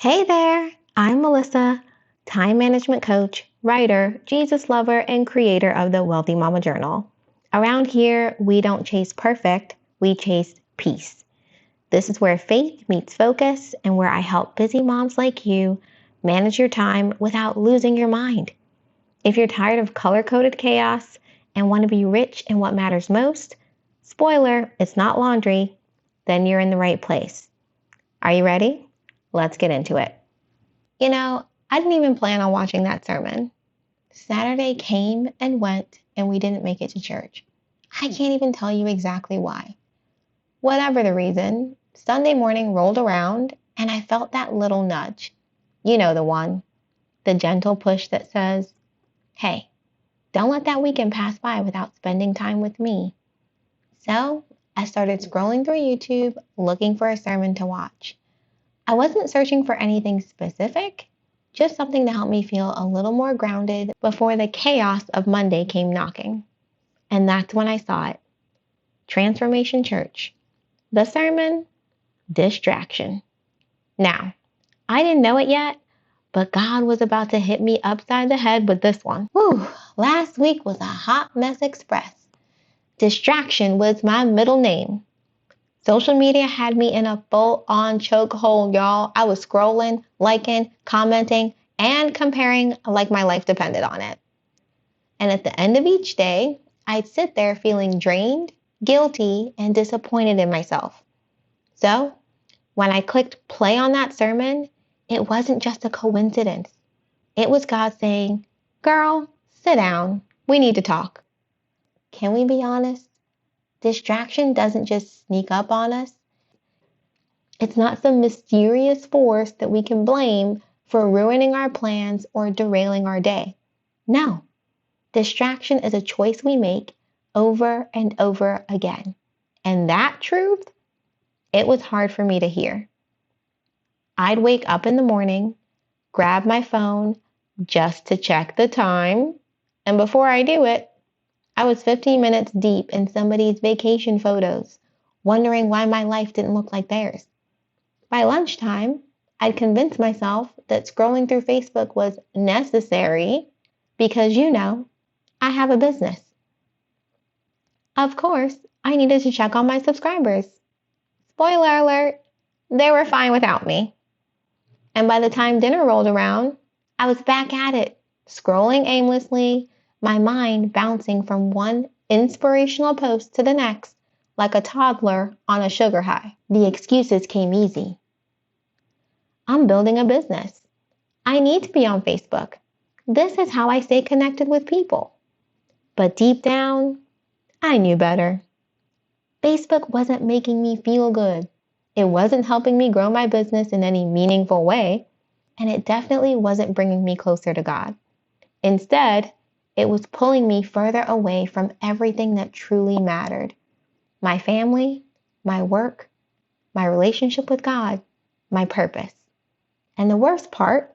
Hey there, I'm Melissa, time management coach, writer, Jesus lover, and creator of the Wealthy Mama Journal. Around here, we don't chase perfect, we chase peace. This is where faith meets focus and where I help busy moms like you manage your time without losing your mind. If you're tired of color-coded chaos and want to be rich in what matters most, spoiler, it's not laundry, then you're in the right place. Are you ready? Let's get into it. I didn't even plan on watching that sermon. Saturday came and went, and we didn't make it to church. I can't even tell you exactly why. Whatever the reason, Sunday morning rolled around, and I felt that little nudge. You know the one. The gentle push that says, hey, don't let that weekend pass by without spending time with me. So I started scrolling through YouTube, looking for a sermon to watch. I wasn't searching for anything specific, just something to help me feel a little more grounded before the chaos of Monday came knocking. And that's when I saw it. Transformation Church. The sermon, distraction. Now, I didn't know it yet, but God was about to hit me upside the head with this one. Last week was a hot mess express. Distraction was my middle name. Social media had me in a full-on chokehold, y'all. I was scrolling, liking, commenting, and comparing like my life depended on it. And at the end of each day, I'd sit there feeling drained, guilty, and disappointed in myself. So, when I clicked play on that sermon, it wasn't just a coincidence. It was God saying, girl, sit down. We need to talk. Can we be honest? Distraction doesn't just sneak up on us. It's not some mysterious force that we can blame for ruining our plans or derailing our day. No, distraction is a choice we make over and over again. And that truth, it was hard for me to hear. I'd wake up in the morning, grab my phone just to check the time, and before I do it, I was 15 minutes deep in somebody's vacation photos, wondering why my life didn't look like theirs. By lunchtime, I'd convince myself that scrolling through Facebook was necessary because, I have a business. Of course, I needed to check on my subscribers. Spoiler alert, they were fine without me. And by the time dinner rolled around, I was back at it, scrolling aimlessly, my mind bouncing from one inspirational post to the next like a toddler on a sugar high. The excuses came easy. I'm building a business. I need to be on Facebook. This is how I stay connected with people. But deep down, I knew better. Facebook wasn't making me feel good. It wasn't helping me grow my business in any meaningful way, and it definitely wasn't bringing me closer to God. Instead, it was pulling me further away from everything that truly mattered. My family, my work, my relationship with God, my purpose. And the worst part,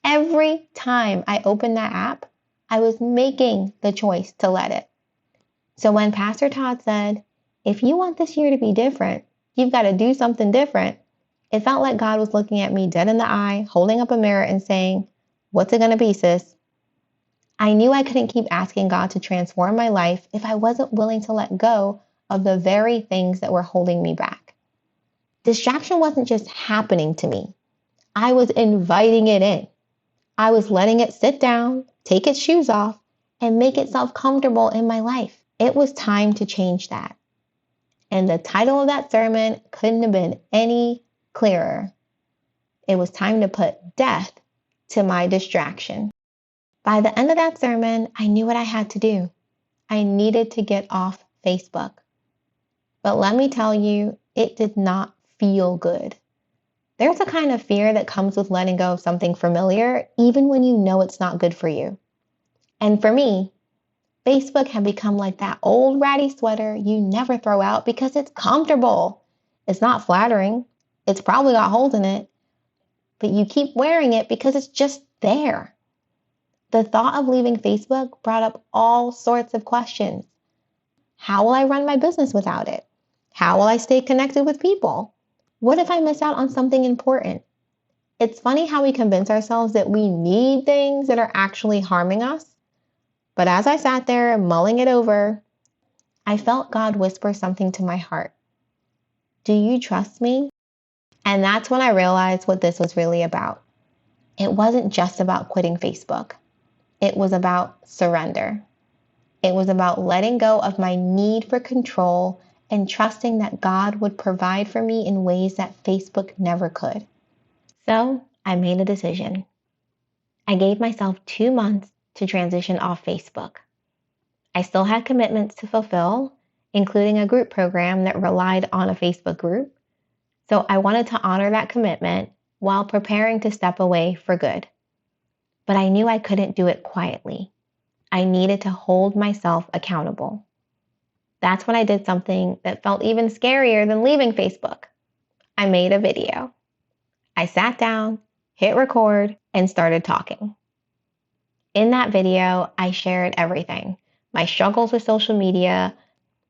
every time I opened that app, I was making the choice to let it. So when Pastor Todd said, if you want this year to be different, you've got to do something different, it felt like God was looking at me dead in the eye, holding up a mirror and saying, what's it going to be, sis? I knew I couldn't keep asking God to transform my life if I wasn't willing to let go of the very things that were holding me back. Distraction wasn't just happening to me. I was inviting it in. I was letting it sit down, take its shoes off, and make itself comfortable in my life. It was time to change that. And the title of that sermon couldn't have been any clearer. It was time to put death to my distraction. By the end of that sermon, I knew what I had to do. I needed to get off Facebook. But let me tell you, it did not feel good. There's a kind of fear that comes with letting go of something familiar, even when you know it's not good for you. And for me, Facebook had become like that old ratty sweater you never throw out because it's comfortable. It's not flattering. It's probably got holes in it. But you keep wearing it because it's just there. The thought of leaving Facebook brought up all sorts of questions. How will I run my business without it? How will I stay connected with people? What if I miss out on something important? It's funny how we convince ourselves that we need things that are actually harming us. But as I sat there mulling it over, I felt God whisper something to my heart. Do you trust me? And that's when I realized what this was really about. It wasn't just about quitting Facebook. It was about surrender. It was about letting go of my need for control and trusting that God would provide for me in ways that Facebook never could. So I made a decision. I gave myself 2 months to transition off Facebook. I still had commitments to fulfill, including a group program that relied on a Facebook group. So I wanted to honor that commitment while preparing to step away for good. But I knew I couldn't do it quietly. I needed to hold myself accountable. That's when I did something that felt even scarier than leaving Facebook. I made a video. I sat down, hit record, and started talking. In that video, I shared everything. My struggles with social media,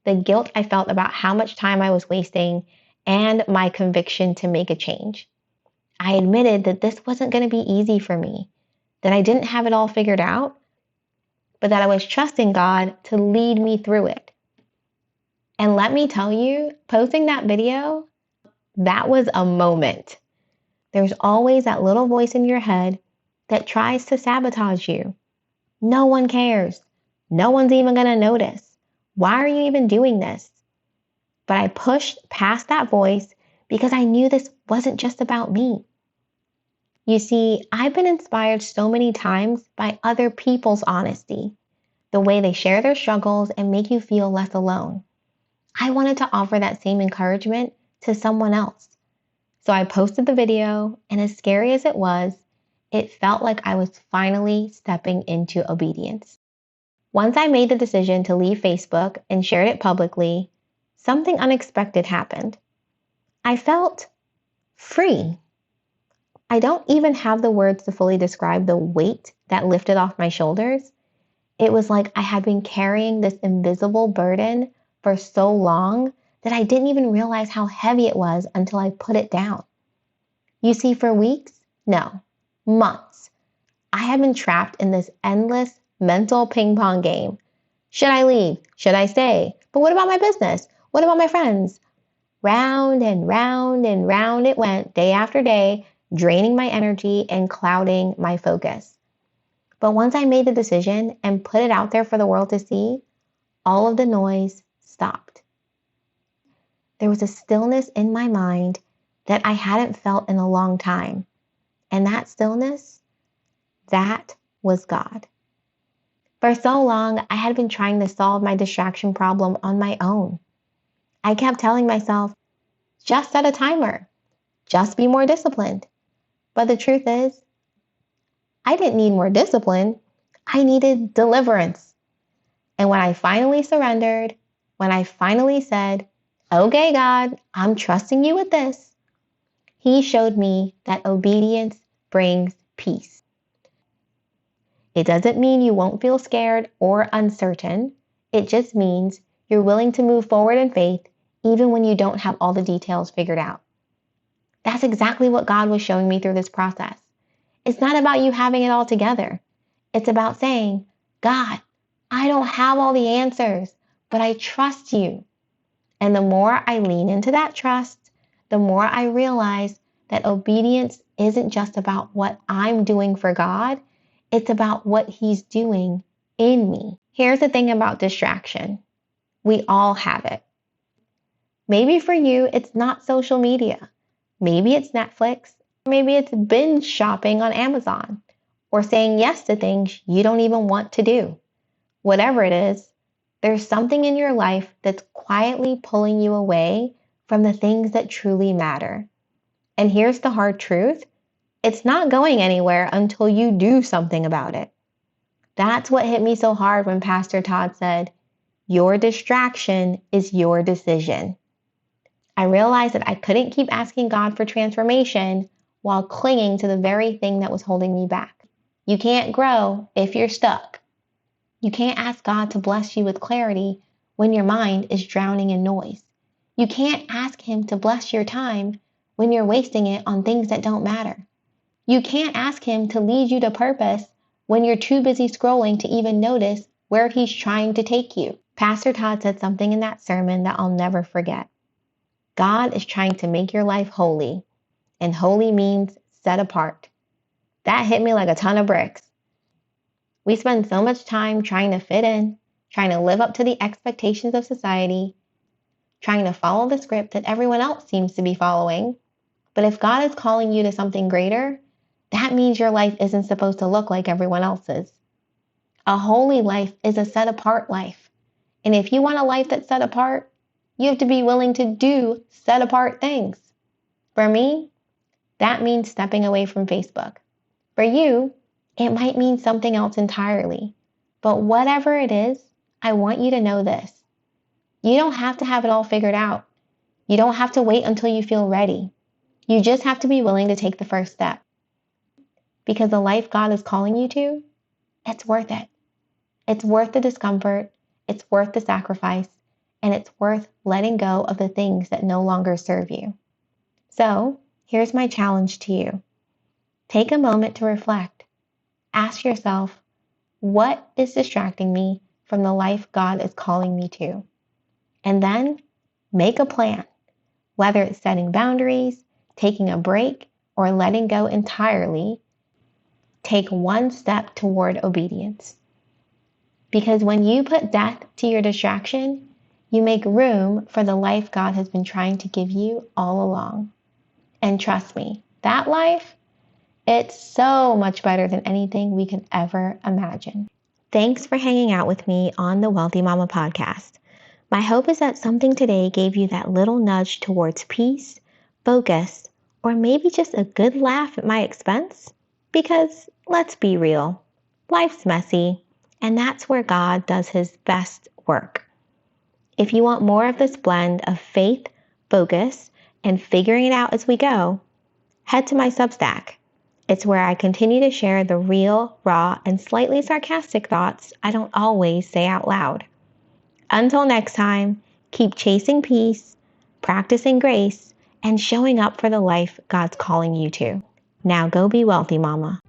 the guilt I felt about how much time I was wasting, and my conviction to make a change. I admitted that this wasn't going to be easy for me, that I didn't have it all figured out, but that I was trusting God to lead me through it. And let me tell you, posting that video, that was a moment. There's always that little voice in your head that tries to sabotage you. No one cares. No one's even going to notice. Why are you even doing this? But I pushed past that voice because I knew this wasn't just about me. You see, I've been inspired so many times by other people's honesty, the way they share their struggles and make you feel less alone. I wanted to offer that same encouragement to someone else. So I posted the video, and as scary as it was, it felt like I was finally stepping into obedience. Once I made the decision to leave Facebook and shared it publicly, something unexpected happened. I felt free. I don't even have the words to fully describe the weight that lifted off my shoulders. It was like I had been carrying this invisible burden for so long that I didn't even realize how heavy it was until I put it down. You see, for weeks, no, months, I had been trapped in this endless mental ping pong game. Should I leave? Should I stay? But what about my business? What about my friends? Round and round and round it went, day after day, draining my energy and clouding my focus. But once I made the decision and put it out there for the world to see, all of the noise stopped. There was a stillness in my mind that I hadn't felt in a long time. And that stillness, that was God. For so long, I had been trying to solve my distraction problem on my own. I kept telling myself, just set a timer, just be more disciplined. But the truth is, I didn't need more discipline. I needed deliverance. And when I finally surrendered, when I finally said, okay, God, I'm trusting you with this, He showed me that obedience brings peace. It doesn't mean you won't feel scared or uncertain. It just means you're willing to move forward in faith even when you don't have all the details figured out. That's exactly what God was showing me through this process. It's not about you having it all together. It's about saying, God, I don't have all the answers, but I trust you. And the more I lean into that trust, the more I realize that obedience isn't just about what I'm doing for God, it's about what He's doing in me. Here's the thing about distraction. We all have it. Maybe for you, it's not social media. Maybe it's Netflix. Maybe it's binge shopping on Amazon or saying yes to things you don't even want to do. Whatever it is, there's something in your life that's quietly pulling you away from the things that truly matter. And here's the hard truth. It's not going anywhere until you do something about it. That's what hit me so hard when Pastor Todd said, your distraction is your decision. I realized that I couldn't keep asking God for transformation while clinging to the very thing that was holding me back. You can't grow if you're stuck. You can't ask God to bless you with clarity when your mind is drowning in noise. You can't ask Him to bless your time when you're wasting it on things that don't matter. You can't ask him to lead you to purpose when you're too busy scrolling to even notice where he's trying to take you. Pastor Todd said something in that sermon that I'll never forget. God is trying to make your life holy, and holy means set apart. That hit me like a ton of bricks. We spend so much time trying to fit in, trying to live up to the expectations of society, trying to follow the script that everyone else seems to be following. But if God is calling you to something greater, that means your life isn't supposed to look like everyone else's. A holy life is a set apart life. And if you want a life that's set apart, you have to be willing to do set apart things. For me, that means stepping away from Facebook. For you, it might mean something else entirely. But whatever it is, I want you to know this. You don't have to have it all figured out. You don't have to wait until you feel ready. You just have to be willing to take the first step. Because the life God is calling you to, it's worth it. It's worth the discomfort, it's worth the sacrifice, and it's worth letting go of the things that no longer serve you. So, here's my challenge to you. Take a moment to reflect. Ask yourself, what is distracting me from the life God is calling me to? And then make a plan, whether it's setting boundaries, taking a break, or letting go entirely. Take one step toward obedience. Because when you put death to your distraction, you make room for the life God has been trying to give you all along. And trust me, that life, it's so much better than anything we could ever imagine. Thanks for hanging out with me on the Wealthy Mama podcast. My hope is that something today gave you that little nudge towards peace, focus, or maybe just a good laugh at my expense. Because let's be real, life's messy. And that's where God does his best work. If you want more of this blend of faith, focus, and figuring it out as we go, head to my Substack. It's where I continue to share the real, raw, and slightly sarcastic thoughts I don't always say out loud. Until next time, keep chasing peace, practicing grace, and showing up for the life God's calling you to. Now go be wealthy, Mama.